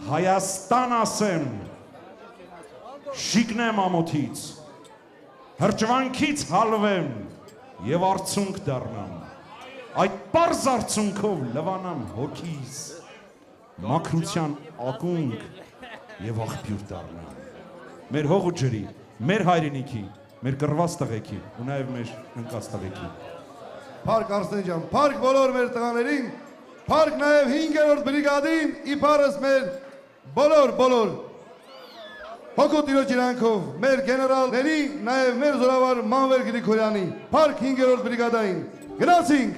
Հայաստան ասեմ, շիկնեմ ամոթից, հրճվանքից հալվեմ և արցունք դառնամ, այդ պարզ արցունքով լվանամ հոգիս, մաքրության ակունք և աղբյուր դառնամ, մեր հող ու ջրի, մեր հայրենիքի, մեր կռված տղեքի ու նաև մեր ընկած տղեքի։ Փառք Արսեն ջան, փառք բոլոր մեր տղաներին, փառք նաև 5-րդ բրիգադին, իբարս մեր բոլոր հոգու տիրոջ իրանքով, մեր գեներալների, նաև մեր զորավար Մանվել Գրիգորյանի, փառք 5-րդ բրիգադային, գնացինք։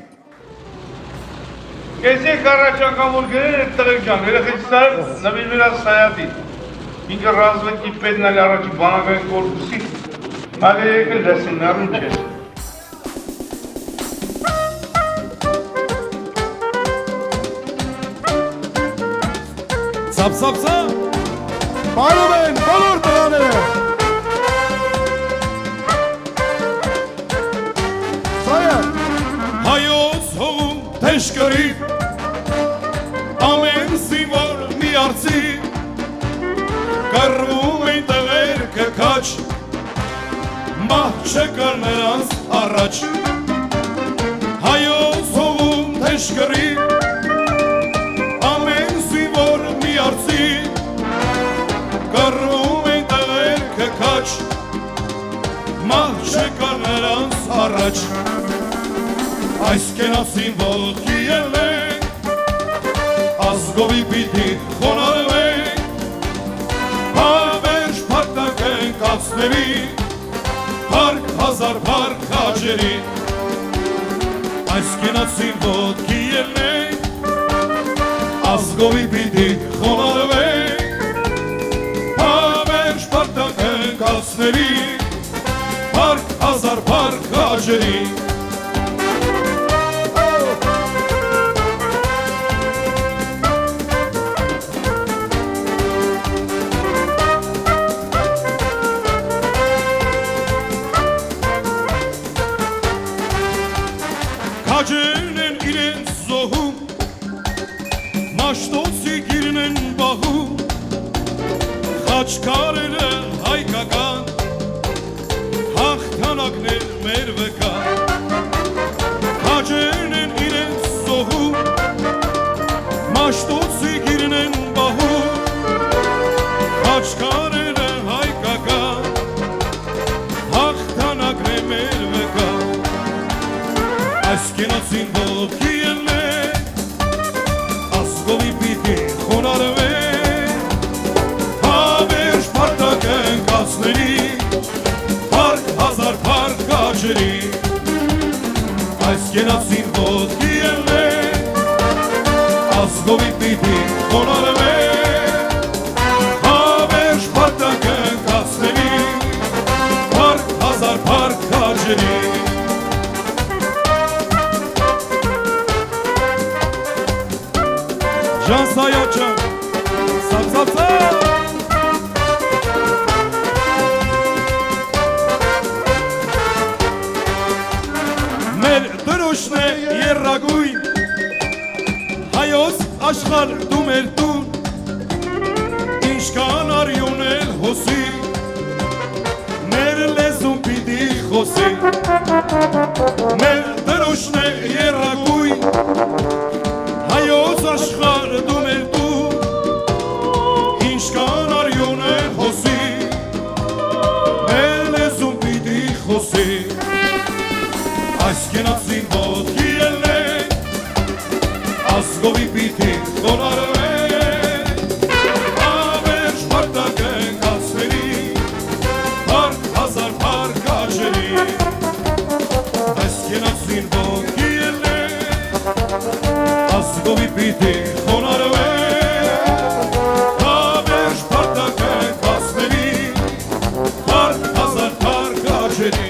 Կեսեք առաջ անգամ որ գրել եք տղեկ ջան, երեխեքստար նվիրված Սայատի, ինքը ռազմիկի պետն ալ առաջի բանակային կորպուսի, ալի եկել դասին նարուն չէ։ Սապ, Պարում են բոլոր տղաները։ Սայատ։ հայոց հողում թեշկրի, ամեն սիվոր մի արցի, կռվում են տղեր կքաչ, մահ չկար նրանց առաջ, հայոց հողում թեշկրի, ամեն սիվոր մի արցի, կռվում են տղեր կքաչ, մահ չկար նրանց առաջ, այս կենացին ոտքի ելենք, ազգովի պիտի խոնարհվենք, հավերժ փակտակ ենք ացների, փառք հազար փառք քաջերի, այս կենացին ոտքի ելենք, ազգովի պիտի խոնարհվենք, հավերժ փակտակ ենք ացների, փառք հազար փառք քաջերի, Քաջերն են իրենց զոհում, մաշտոցի գիրն են բահում, խաչքարերը հայկական, հաղթանակներ մեր վկա։ Քաջերն են իրենց զոհում, մաշտոցի գիրն են բահում, խաչքարերը հայկական, հաղթանակներ մեր վկա։ Այս կենացին ոտքի ելենք, ազգովի պիտի խոնարհվենք, հավերժ փառք ենք ացների, փառք հազար փառք քաջերի, այս կենացին ոտքի ելենք, ազգովի պիտի խոնարհվենք, հավերժ փառք ենք ացների, փառք հազար փառք քաջերի, Ջան Սայոտ ջան, սապ, մեր դրոշն է եռագույն, հայոց աշխարհ դու մեր տուն, ինչքան արյուն էլ հոսի, մեր լեզուն պիտի խոսի, մեր դրոշն է եռագույն, հայոց աշխարհ դու մեր տուն, ինչքան արյուն է հոսի, մեր լեզուն պիտի խոսի, այս կենացին ոտքի ելենք, ազգովի պիտի խոնարհվենք, հավերժ փառք ենք ացների, փառք հազար փառք քաջերի, այս կենացին ոտքի ելենք, ազգովի պիտի խոնարհվենք, հավերժ փառք ենք ացների, փառք հազար փառք քաջերի,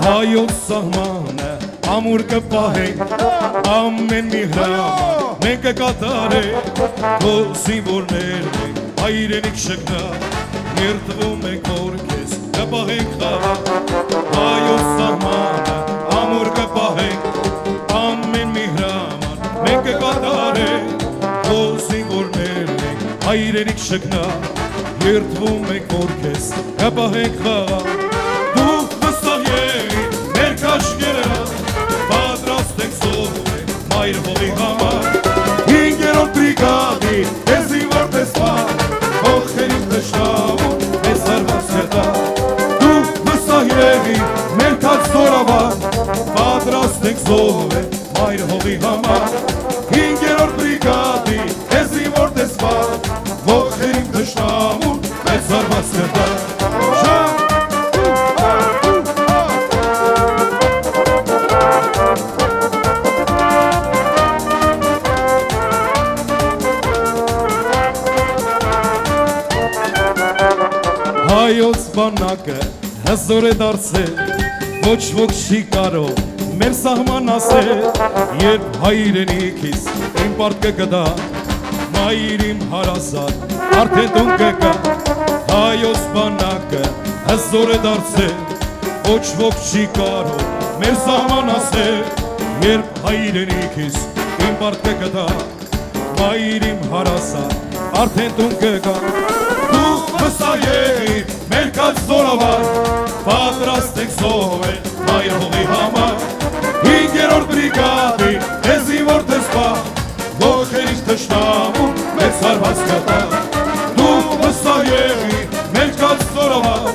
հայոց սահմանը ամուր կպահենք, ամեն մի հրամ մենք կկատարենք քո սիմվոլներն ենք հայրենիք շգնա երդվում ենք որ քեզ կպահենք խաղ հայոց սահմանը ամուր կպահենք ամեն մի հրաման մենք կկատարենք քո սիմվոլներն ենք հայրենիք շգնա երդվում ենք որ քեզ կպահենք խաղ դու վստահ եղիր մեր քաշքերը պատրաստ ենք զոհվել մայր հողի համար հինգերորդ բրիգադի ես որ տեսար ողքերին թշնամուն մեզ հարված կտա դու վստահ եղիր մեր քաչ զորավար պատրաստ ենք զոհվել մայր հողի համար հինգերորդ բրիգադի ես որ տեսար ողքերին թշնամուն մեզ հարված կտա հայոց բանակը հզոր է դարձել ոչ ոք չի կարող մեր սահման ասել երբ հայրենիքից իմ պարտքը կդա մայր իմ հարազատ արդեն տուն կգա հայոց բանակը հզոր է դարձել ոչ ոք չի կարող մեր սահման ասել երբ հայրենիքից իմ պարտքը կդա մայր իմ հարազատ արդեն տուն կգա դու վստահ եղիր մեր քաչ զորավար պատրաստ ենք զոհվել մայր հողի համար հինգերորդ բրիգադի ես որ տեսար ողքերից թշնամուն մեզ հարված կտա դու վստահ եղիր մեր քաչ զորավար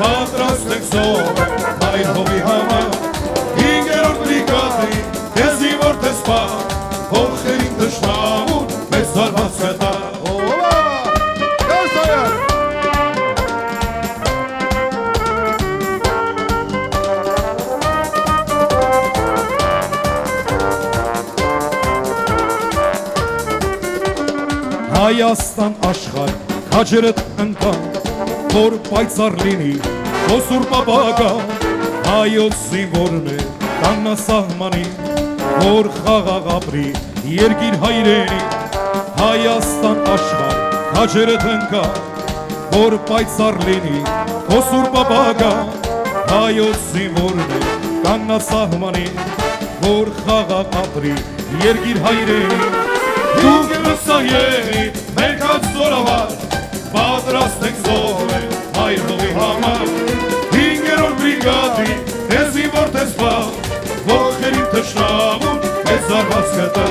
պատրաստ ենք զոհվել մայր հողի համար հինգերորդ բրիգադի ես որ տեսար ողքերից թշնամուն մեզ հարված կտա Հայաստան աշխարհ քաջերդ ընկան որ պայծառ լինի քո սուրբ ապագան հայոց զինվորն է կաննասահմանին որ խաղաղ ապրի երկիր հայրենի Հայաստան աշխարհ քաջերդ ընկան որ պայծառ լինի քո սուրբ ապագան հայոց զինվորն է կաննասահմանին որ խաղաղ ապրի երկիր հայրենի դու վստահ եղիր մեր քաչ զորավար պատրաստ ենք զոհվել մայր հողի համար հինգերորդ բրիգադի ես որ տեսար ողքերին թշնամուն մեզ հարված կտա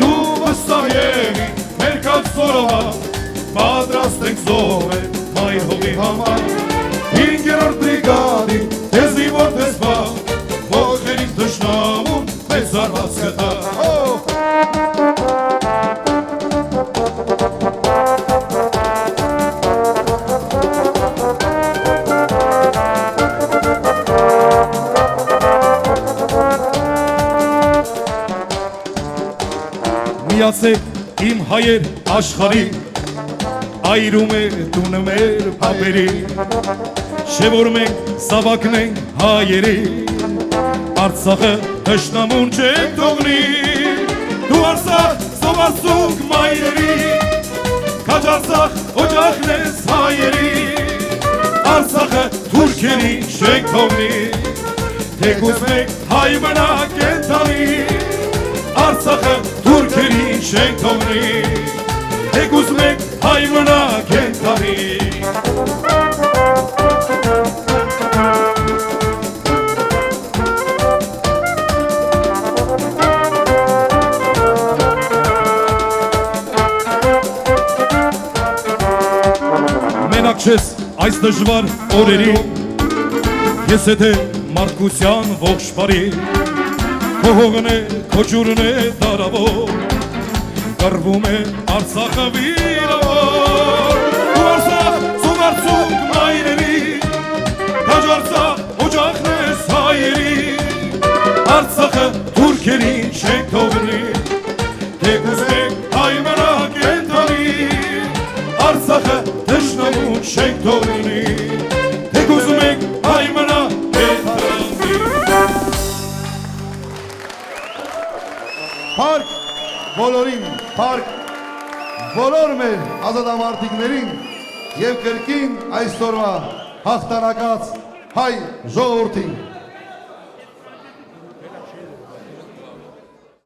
դու վստահ եղիր մեր քաչ զորավար պատրաստ ենք զոհվել մայր հողի համար հինգերորդ բրիգադի ես որ տեսար ողքերին թշնամուն մեզ հարված կտա Միացեք իմ հայեր աշխարհի այրում է տունը մեր փապերի չէ որ մենք զավակն ենք հայերի Արցախը թշնամուն չենք թողնի դու Արցախ սովորցուկ մայրերի քաչ Արցախ օջախն ես հայերի Արցախը թուրքերի չենք թողնի թեկուզ մենք հայ մնա կենթանի Արցախը թուրքերի չենք թողնի թեկուզ մենք հայ մնա կենթանի Մենակ չես այս դժվար օրերին ես եթե մարդկության ողջ բարի քո հողն է, քո ջուրն է դարավոր կռվում է Արցախը վիրավոր դու Արցախ սովորցուկ մայրերի քաչ Արցախ օջախն ես հայերի Արցախը թուրքերին չենք թողնի թեկուզ մենք հայ մնա կենթանի Արցախը թշնամուն չենք թողնի թեկուզ մենք հայ մնա կենթանի Park բոլորին, փառք բոլոր մեր ազատամարտիկներին եւ կրկին այսօրվա հաղթանակած հայ ժողովրդին։